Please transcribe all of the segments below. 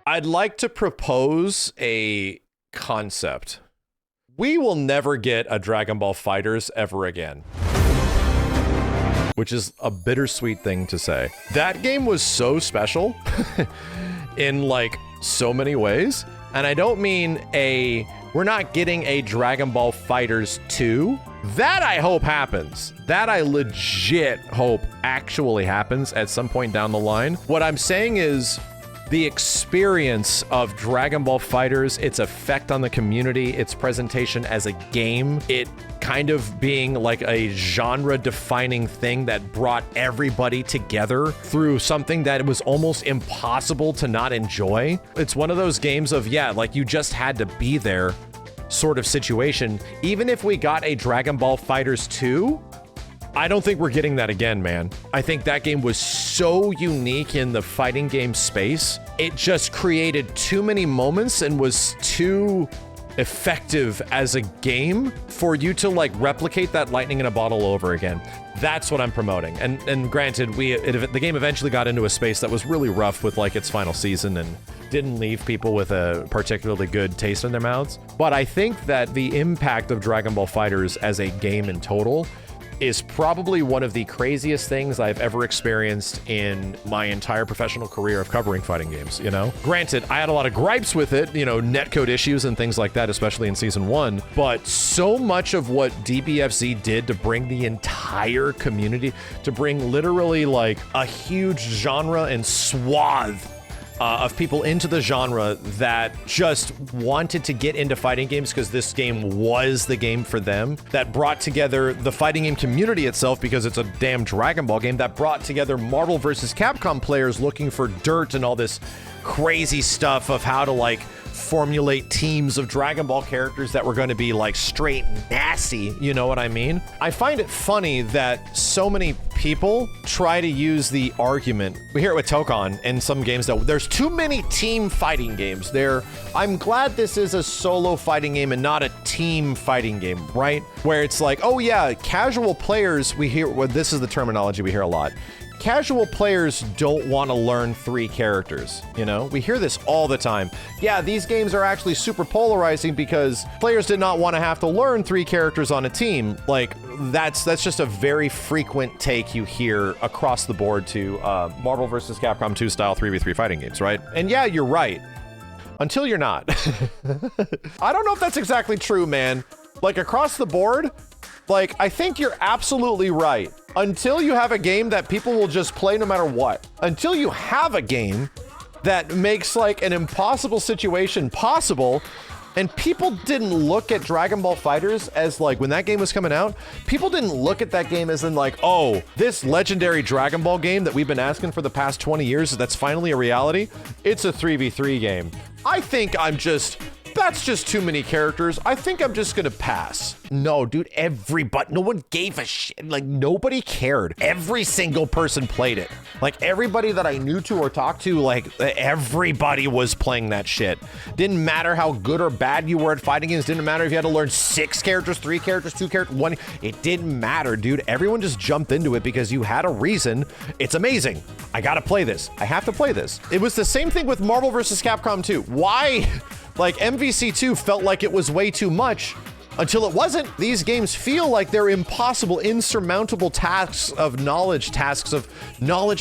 I'd like to propose a concept. We will never get a Dragon Ball FighterZ ever again. Which is a bittersweet thing to say. That game was so special in like so many ways. And I don't mean we're not getting a Dragon Ball FighterZ 2. That I hope happens. That I legit hope actually happens at some point down the line. What I'm saying is, the experience of Dragon Ball FighterZ, its effect on the community, its presentation as a game, it kind of being like a genre-defining thing that brought everybody together through something that was almost impossible to not enjoy. It's one of those games of, yeah, like you just had to be there sort of situation. Even if we got a Dragon Ball FighterZ 2, I don't think we're getting that again, man. I think that game was so unique in the fighting game space. It just created too many moments and was too effective as a game for you to like replicate that lightning in a bottle over again. That's what I'm promoting. And granted, the game eventually got into a space that was really rough with like its final season and didn't leave people with a particularly good taste in their mouths. But I think that the impact of Dragon Ball FighterZ as a game in total is probably one of the craziest things I've ever experienced in my entire professional career of covering fighting games, you know? Granted, I had a lot of gripes with it, you know, netcode issues and things like that, especially in season 1, but so much of what DBFZ did to bring the entire community, to bring literally like a huge genre and swath of people into the genre that just wanted to get into fighting games because this game was the game for them, that brought together the fighting game community itself because it's a damn Dragon Ball game, that brought together Marvel vs. Capcom players looking for dirt and all this crazy stuff of how to like formulate teams of Dragon Ball characters that were going to be like straight nasty, you know what I mean? I find it funny that so many people try to use the argument, we hear it with Tokon in some games, that there's too many team fighting games. I'm glad this is a solo fighting game and not a team fighting game, right? Where it's like, oh yeah, casual players, this is the terminology we hear a lot. Casual players don't want to learn 3 characters, you know? We hear this all the time. Yeah, these games are actually super polarizing because players did not want to have to learn 3 characters on a team. Like, that's just a very frequent take you hear across the board to Marvel vs. Capcom 2 style 3v3 fighting games, right? And yeah, you're right. Until you're not. I don't know if that's exactly true, man. Like, across the board, like, I think you're absolutely right. Until you have a game that people will just play no matter what. Until you have a game that makes like an impossible situation possible, and people didn't look at Dragon Ball FighterZ as like, when that game was coming out, people didn't look at that game as in like, oh, this legendary Dragon Ball game that we've been asking for the past 20 years, that's finally a reality. It's a 3v3 game. I think that's just too many characters. I think I'm just gonna pass. No, dude, no one gave a shit. Like, nobody cared. Every single person played it. Like, everybody that I knew to or talked to, like, everybody was playing that shit. Didn't matter how good or bad you were at fighting games. Didn't matter if you had to learn 6 characters, 3 characters, 2 characters, 1. It didn't matter, dude. Everyone just jumped into it because you had a reason. It's amazing. I gotta play this. I have to play this. It was the same thing with Marvel vs. Capcom 2. Why? Like, MVC2 felt like it was way too much until it wasn't. These games feel like they're impossible, insurmountable tasks of knowledge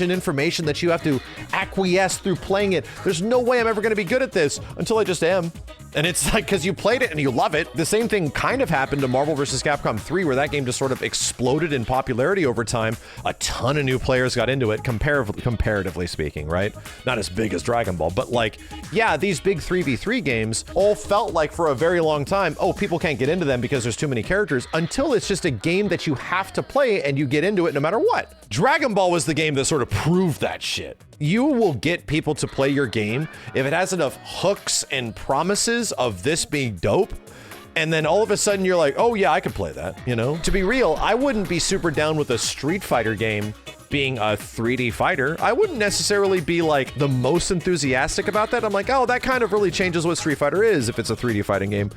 and information that you have to acquiesce through playing it. There's no way I'm ever going to be good at this until I just am. And it's like, because you played it and you love it. The same thing kind of happened to Marvel vs. Capcom 3, where that game just sort of exploded in popularity over time. A ton of new players got into it, comparatively speaking, right? Not as big as Dragon Ball, but like, yeah, these big 3v3 games all felt like for a very long time, oh, people can't get into them because there's too many characters, until it's just a game that you have to play and you get into it no matter what. Dragon Ball was the game that sort of proved that shit. You will get people to play your game if it has enough hooks and promises of this being dope, and then all of a sudden you're like, oh yeah, I could play that, you know? To be real, I wouldn't be super down with a Street Fighter game being a 3D fighter, I wouldn't necessarily be like the most enthusiastic about that. I'm like, oh, that kind of really changes what Street Fighter is if it's a 3D fighting game.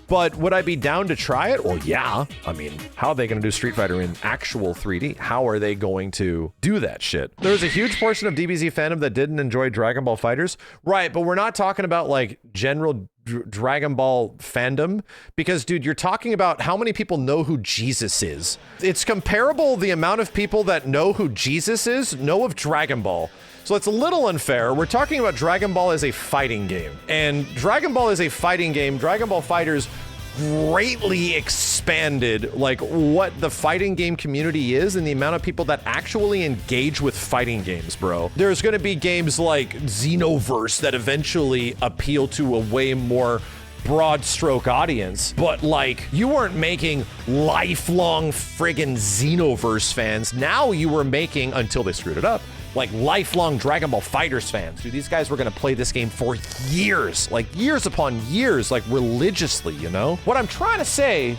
But would I be down to try it? Well, yeah. I mean, how are they going to do Street Fighter in actual 3D? How are they going to do that shit? There's a huge portion of DBZ fandom that didn't enjoy Dragon Ball FighterZ. Right, but we're not talking about like general Dragon Ball fandom, because dude, you're talking about how many people know who Jesus is. It's comparable, the amount of people that know who Jesus is know of Dragon Ball. So it's a little unfair. We're talking about Dragon Ball as a fighting game, and Dragon Ball is a fighting game. Dragon Ball FighterZ greatly expanded like what the fighting game community is and the amount of people that actually engage with fighting games, bro. There's gonna be games like Xenoverse that eventually appeal to a way more broad stroke audience, but like you weren't making lifelong friggin' Xenoverse fans. Now you were making, until they screwed it up, like lifelong Dragon Ball FighterZ fans. Dude, these guys were gonna play this game for years, like years upon years, like religiously, you know? What I'm trying to say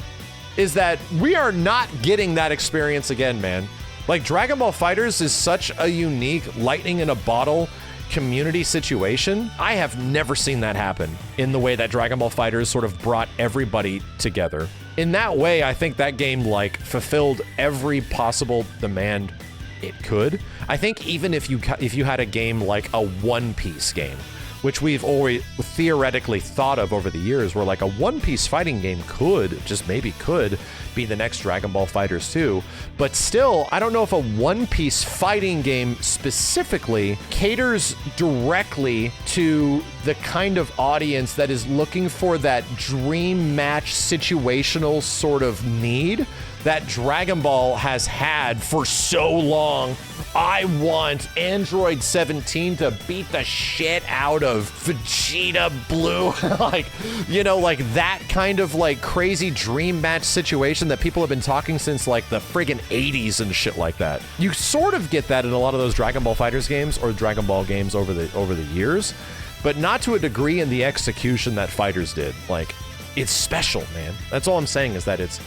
is that we are not getting that experience again, man. Like Dragon Ball FighterZ is such a unique lightning in a bottle community situation. I have never seen that happen in the way that Dragon Ball FighterZ sort of brought everybody together. In that way, I think that game like fulfilled every possible demand it could. I think even if you had a game like a One Piece game, which we've always theoretically thought of over the years, where like a One Piece fighting game could, just maybe could, be the next Dragon Ball FighterZ 2. But still, I don't know if a One Piece fighting game specifically caters directly to the kind of audience that is looking for that dream match situational sort of need that Dragon Ball has had for so long. I want Android 17 to beat the shit out of Vegeta Blue. Like, you know, like that kind of like crazy dream match situation that people have been talking since like the friggin' 80s and shit like that. You sort of get that in a lot of those Dragon Ball FighterZ games or Dragon Ball games over the years, but not to a degree in the execution that FighterZ did. Like, it's special, man. That's all I'm saying, is that it's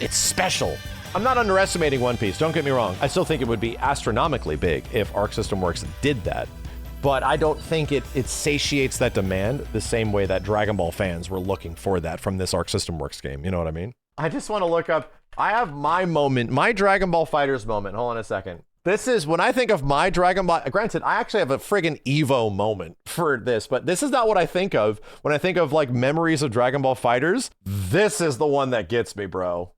special. I'm not underestimating One Piece, don't get me wrong. I still think it would be astronomically big if Arc System Works did that. But I don't think it satiates that demand the same way that Dragon Ball fans were looking for that from this Arc System Works game. You know what I mean? I just want to look up, I have my moment, my Dragon Ball FighterZ moment. Hold on a second. This is, when I think of my Dragon Ball, granted, I actually have a friggin' Evo moment for this, but this is not what I think of when I think of like memories of Dragon Ball FighterZ. This is the one that gets me, bro.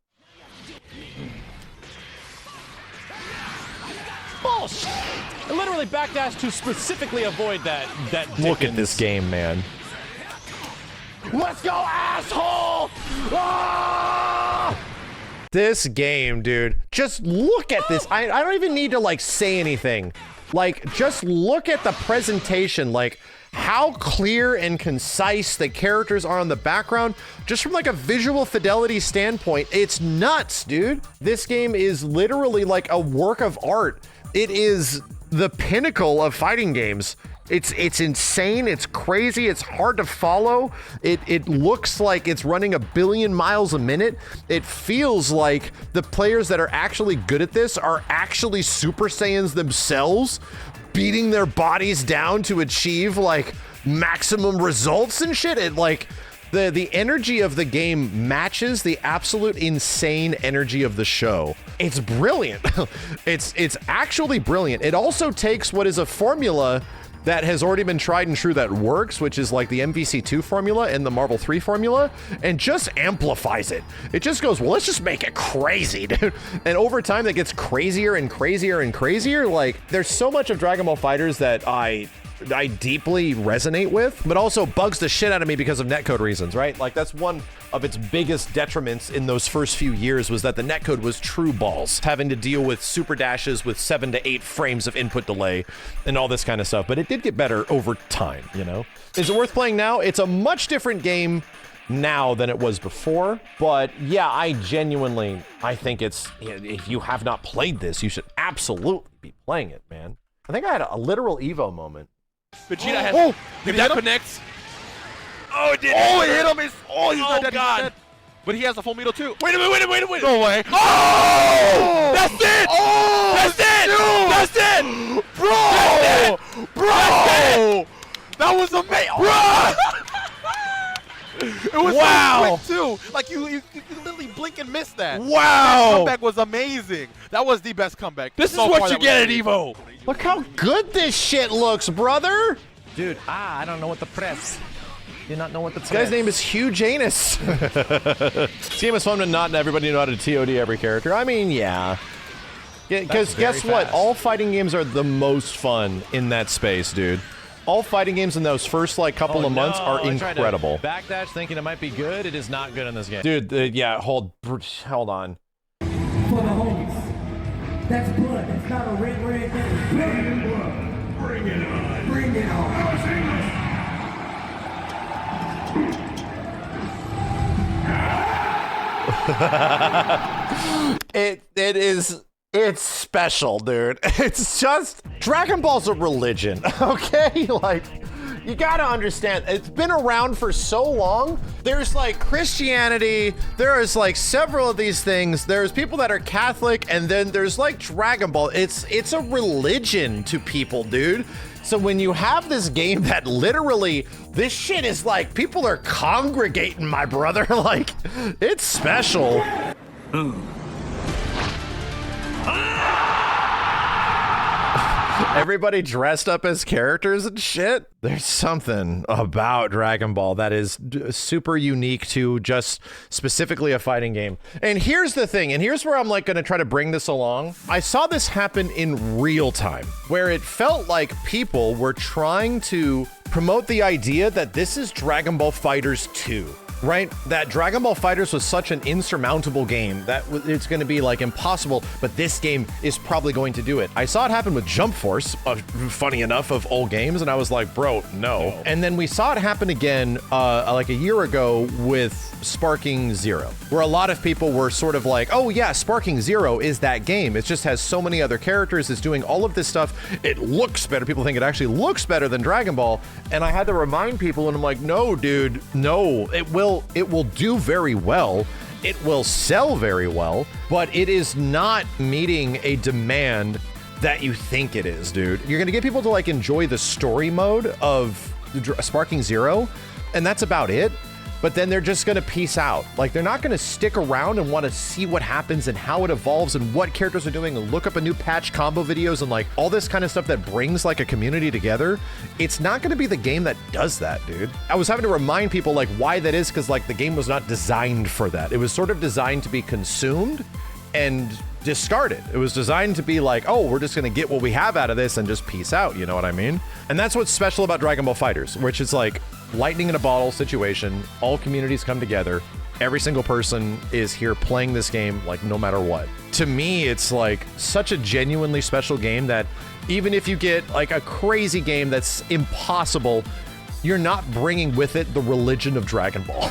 Bullshit! I literally backdashed to specifically avoid that Look at this game, man. Let's go, asshole! Ah! This game, dude. Just look at this. I don't even need to like say anything. Like, just look at the presentation. Like, how clear and concise the characters are on the background. Just from like a visual fidelity standpoint, it's nuts, dude. This game is literally like a work of art. It is the pinnacle of fighting games. It's insane, it's crazy, it's hard to follow. It looks like it's running 1 billion miles a minute. It feels like the players that are actually good at this are actually Super Saiyans themselves, beating their bodies down to achieve like maximum results and shit. It like the energy of the game matches the absolute insane energy of the show. It's brilliant. It's actually brilliant. It also takes what is a formula that has already been tried and true that works, which is like the MVC2 formula and the Marvel 3 formula, and just amplifies it. It just goes, well, let's just make it crazy, dude. And over time, that gets crazier and crazier and crazier. Like, there's so much of Dragon Ball FighterZ that I deeply resonate with, but also bugs the shit out of me because of netcode reasons, right? Like, that's one of its biggest detriments in those first few years, was that the netcode was true balls, having to deal with super dashes with 7 to 8 frames of input delay and all this kind of stuff. But it did get better over time, you know? Is it worth playing now? It's a much different game now than it was before, but yeah, I think it's, if you have not played this, you should absolutely be playing it, man. I think I had a literal Evo moment. Vegeta has. Did that connect? Oh, it did. Oh, it hit him. He's not dead. God. He's dead. But he has a full meter too. Wait a minute. No way. Oh! That's it! it! Oh, That's it! That's it! bro! Bro! That was amazing! Bro! It was Wow. so quick too. Like you literally blink and miss that. That Wow! comeback was amazing. That was the best comeback. This is so what far you that get at we've seen. Evo. Look how good this shit looks, brother. Dude, I don't know what to press. Do not know what to press. This guy's name is Huge Anus. This game is fun, but not everybody know how to TOD every character. I mean, yeah. Because guess what? fast. All fighting games are the most fun in that space, dude. All fighting games in those first like couple of months are incredible. Backdash thinking it might be good. It is not good in this game. Dude, yeah, hold on. For the homies. That's blood. That's not a red thing. Blood and blood. Bring it on. Bring it on. It's special, dude. It's just Dragon Ball's a religion, okay? Like, you gotta understand, it's been around for so long. There's like Christianity, there is like several of these things. There's people that are Catholic, and then there's like Dragon Ball. It's a religion to people, dude. So when you have this game that literally, this shit is like, people are congregating, my brother. Like, it's special. Everybody dressed up as characters and shit. There's something about Dragon Ball that is super unique to just specifically a fighting game. And here's the thing, and here's where I'm like gonna try to bring this along. I saw this happen in real time, where it felt like people were trying to promote the idea that this is Dragon Ball FighterZ 2. Right? That Dragon Ball FighterZ was such an insurmountable game that it's going to be like impossible, but this game is probably going to do it. I saw it happen with Jump Force, funny enough, of old games, and I was like, bro, no. And then we saw it happen again like a year ago with Sparking Zero, where a lot of people were sort of like, oh yeah, Sparking Zero is that game. It just has so many other characters, it's doing all of this stuff. It looks better. People think it actually looks better than Dragon Ball. And I had to remind people, and I'm like, no, dude, no, it will do very well. It will sell very well, but it is not meeting a demand that you think it is, dude. You're gonna get people to like enjoy the story mode of Sparking Zero, and that's about it. But then they're just gonna peace out. Like, they're not gonna stick around and wanna see what happens and how it evolves and what characters are doing and look up a new patch combo videos and like all this kind of stuff that brings like a community together. It's not gonna be the game that does that, dude. I was having to remind people like why that is, because like the game was not designed for that. It was sort of designed to be consumed and discarded. It was designed to be like, oh, we're just gonna get what we have out of this and just peace out, you know what I mean? And that's what's special about Dragon Ball FighterZ, which is like lightning in a bottle situation. All communities come together. Every single person is here playing this game, like no matter what. To me, it's like such a genuinely special game that even if you get like a crazy game that's impossible, you're not bringing with it the religion of Dragon Ball,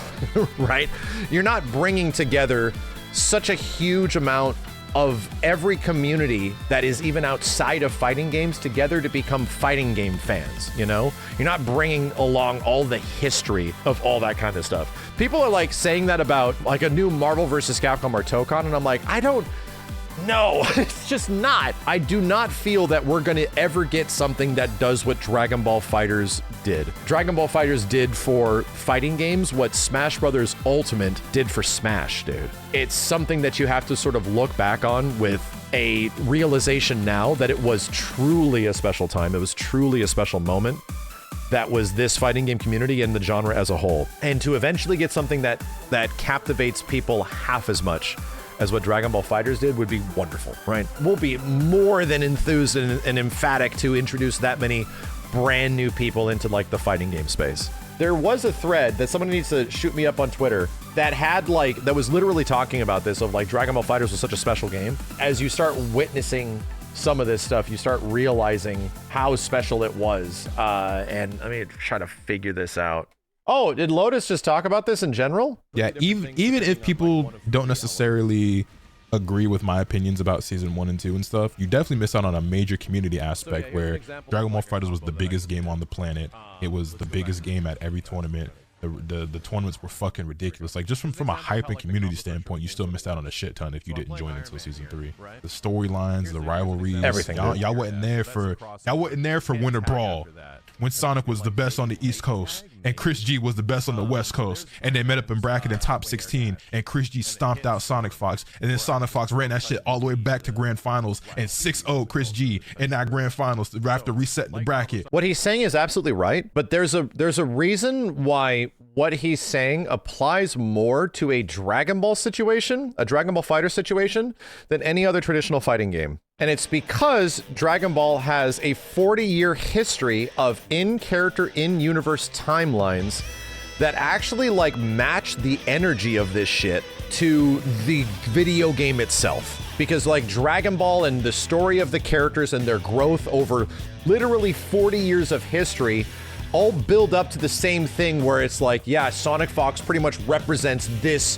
right? You're not bringing together such a huge amount of every community that is even outside of fighting games together to become fighting game fans, you know? You're not bringing along all the history of all that kind of stuff. People are like saying that about like a new Marvel vs. Capcom or Tokon, and I'm like, I don't know. It's just not. I do not feel that we're gonna ever get something that does what Dragon Ball FighterZ did. Dragon Ball FighterZ did for fighting games what Smash Brothers Ultimate did for Smash, dude. It's something that you have to sort of look back on with a realization now that it was truly a special time. It was truly a special moment. That was this fighting game community and the genre as a whole. And to eventually get something that captivates people half as much as what Dragon Ball FighterZ did would be wonderful, right? We'll be more than enthused and emphatic to introduce that many brand new people into like the fighting game space. There was a thread that someone needs to shoot me up on Twitter that had like, that was literally talking about this, of like Dragon Ball FighterZ was such a special game. As you start witnessing some of this stuff, you start realizing how special it was. And let me try to figure this out. Oh, did Lotus just talk about this in general? Yeah, even if people don't necessarily agree with my opinions about season 1 and 2 and stuff, you definitely miss out on a major community aspect where Dragon Ball FighterZ was the biggest game on the planet. It was the biggest game at every tournament. The tournaments were fucking ridiculous. Like just from a hype and community standpoint, you still missed out on a shit ton if you didn't join until season 3. The storylines, the rivalries, everything. Y'all wasn't there for Winter Brawl when Sonic was the best on the East Coast and Chris G was the best on the West Coast, and they met up in bracket in top 16, and Chris G stomped out Sonic Fox, and then Sonic Fox ran that shit all the way back to grand finals and 6-0 Chris G in that grand finals after resetting the bracket. What he's saying is absolutely right, but there's a reason why what he's saying applies more to a Dragon Ball situation, a Dragon Ball Fighter situation, than any other traditional fighting game. And it's because Dragon Ball has a 40-year history of in-character, in-universe timelines that actually like match the energy of this shit to the video game itself. Because like Dragon Ball and the story of the characters and their growth over literally 40 years of history all build up to the same thing where it's like, yeah, Sonic Fox pretty much represents this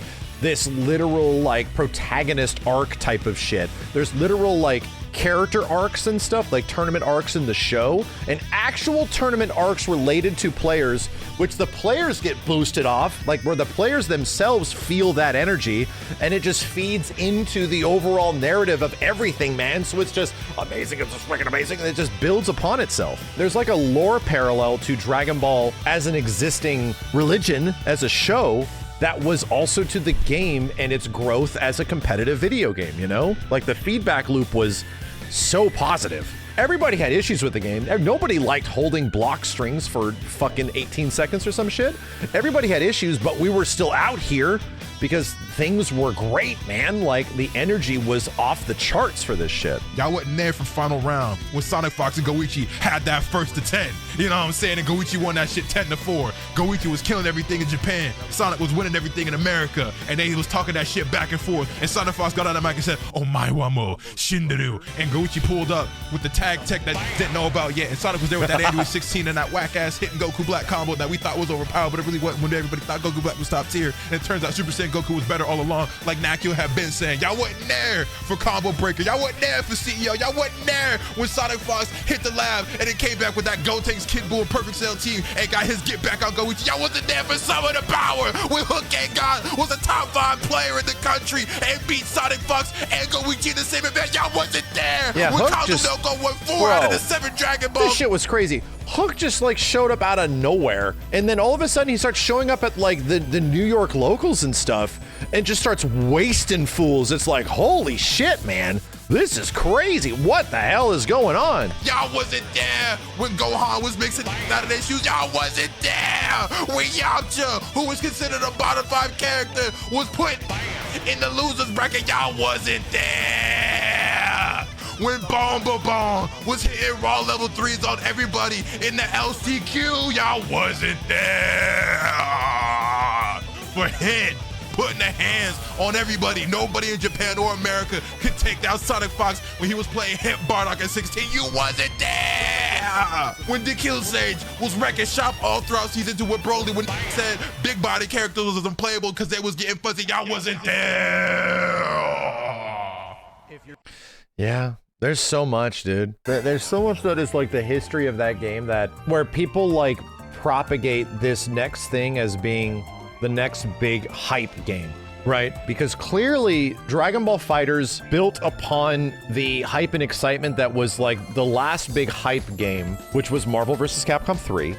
literal like protagonist arc type of shit. There's literal like character arcs and stuff, like tournament arcs in the show, and actual tournament arcs related to players, which the players get boosted off, like where the players themselves feel that energy, and it just feeds into the overall narrative of everything, man. So it's just amazing, it's just freaking amazing, and it just builds upon itself. There's like a lore parallel to Dragon Ball as an existing religion, as a show, that was also to the game and its growth as a competitive video game, you know? Like the feedback loop was so positive. Everybody had issues with the game. Nobody liked holding block strings for fucking 18 seconds or some shit. Everybody had issues, but we were still out here because things were great, man. Like the energy was off the charts for this shit. Y'all wasn't there for final round when Sonic Fox and Goichi had that 1st to 10. You know what I'm saying? And Goichi won that shit 10-4. Goichi was killing everything in Japan. Sonic was winning everything in America. And then he was talking that shit back and forth. And Sonic Fox got on the mic and said, "Oh my wamo, Shinderu." And Goichi pulled up with the tag tech that didn't know about yet. And Sonic was there with that Android 16 and that whack ass hitting Goku Black combo that we thought was overpowered, but it really wasn't when everybody thought Goku Black was top tier. And it turns out Super Saiyan Goku was better all along, like Nakio had been saying. Y'all wasn't there for Combo Breaker. Y'all wasn't there for CEO. Y'all wasn't there when Sonic Fox hit the lab and then came back with that Gotenks Kid Buu and Perfect Cell team and got his get back on Goichi. Y'all wasn't there for some of the power when Hook God was a top 5 player in the country and beat Sonic Fox and Goichi in the same event. Y'all wasn't there when Kazunoko won 4 out of the 7 Dragon Balls. This shit was crazy. Hook just like showed up out of nowhere, and then all of a sudden he starts showing up at like the New York locals and stuff and just starts wasting fools. It's like, holy shit, man. This is crazy. What the hell is going on? Y'all wasn't there when Gohan was mixing out of their shoes. Y'all wasn't there when Yamcha, who was considered a bottom 5 character, was put in the losers bracket. Y'all wasn't there when Bomba was hitting raw level 3s on everybody in the LCQ. Y'all wasn't there for Hit putting the hands on everybody. Nobody in Japan or America could take down Sonic Fox when he was playing Hit Bardock at 16. You wasn't there when the Kill Sage was wrecking shop all throughout season 2 with Broly when he said big body characters was unplayable because they was getting fuzzy. Y'all wasn't there. Yeah. There's so much, dude. There's so much that is like the history of that game that where people like propagate this next thing as being the next big hype game, right? Because clearly Dragon Ball FighterZ built upon the hype and excitement that was like the last big hype game, which was Marvel vs. Capcom 3.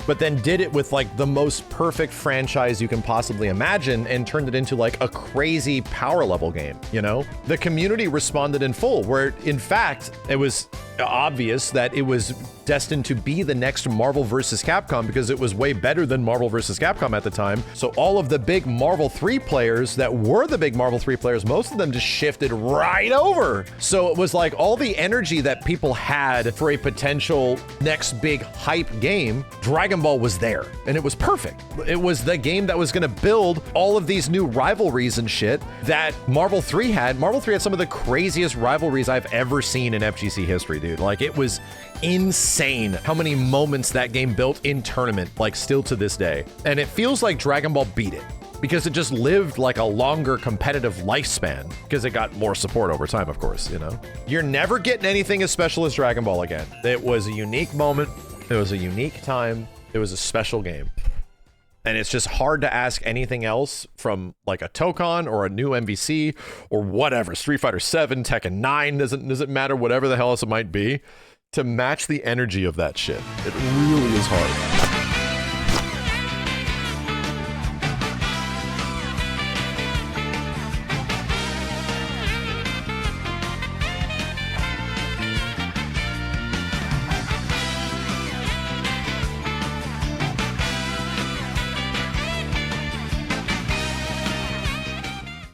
But then did it with like the most perfect franchise you can possibly imagine and turned it into like a crazy power level game, you know? The community responded in full, where in fact, it was obvious that it was destined to be the next Marvel vs. Capcom because it was way better than Marvel vs. Capcom at the time. So all of the big Marvel 3 players that were the big Marvel 3 players, most of them just shifted right over. So it was like all the energy that people had for a potential next big hype game, Dragon Ball was there, and it was perfect. It was the game that was gonna build all of these new rivalries and shit that Marvel 3 had. Marvel 3 had some of the craziest rivalries I've ever seen in FGC history, dude. Like it was insane how many moments that game built in tournament, like still to this day. And it feels like Dragon Ball beat it because it just lived like a longer competitive lifespan because it got more support over time, of course, you know? You're never getting anything as special as Dragon Ball again. It was a unique moment. It was a unique time. It was a special game. And it's just hard to ask anything else from like a Tokon or a new MVC or whatever, Street Fighter 7, Tekken 9, doesn't matter, whatever the hell else it might be, to match the energy of that shit. It really is hard.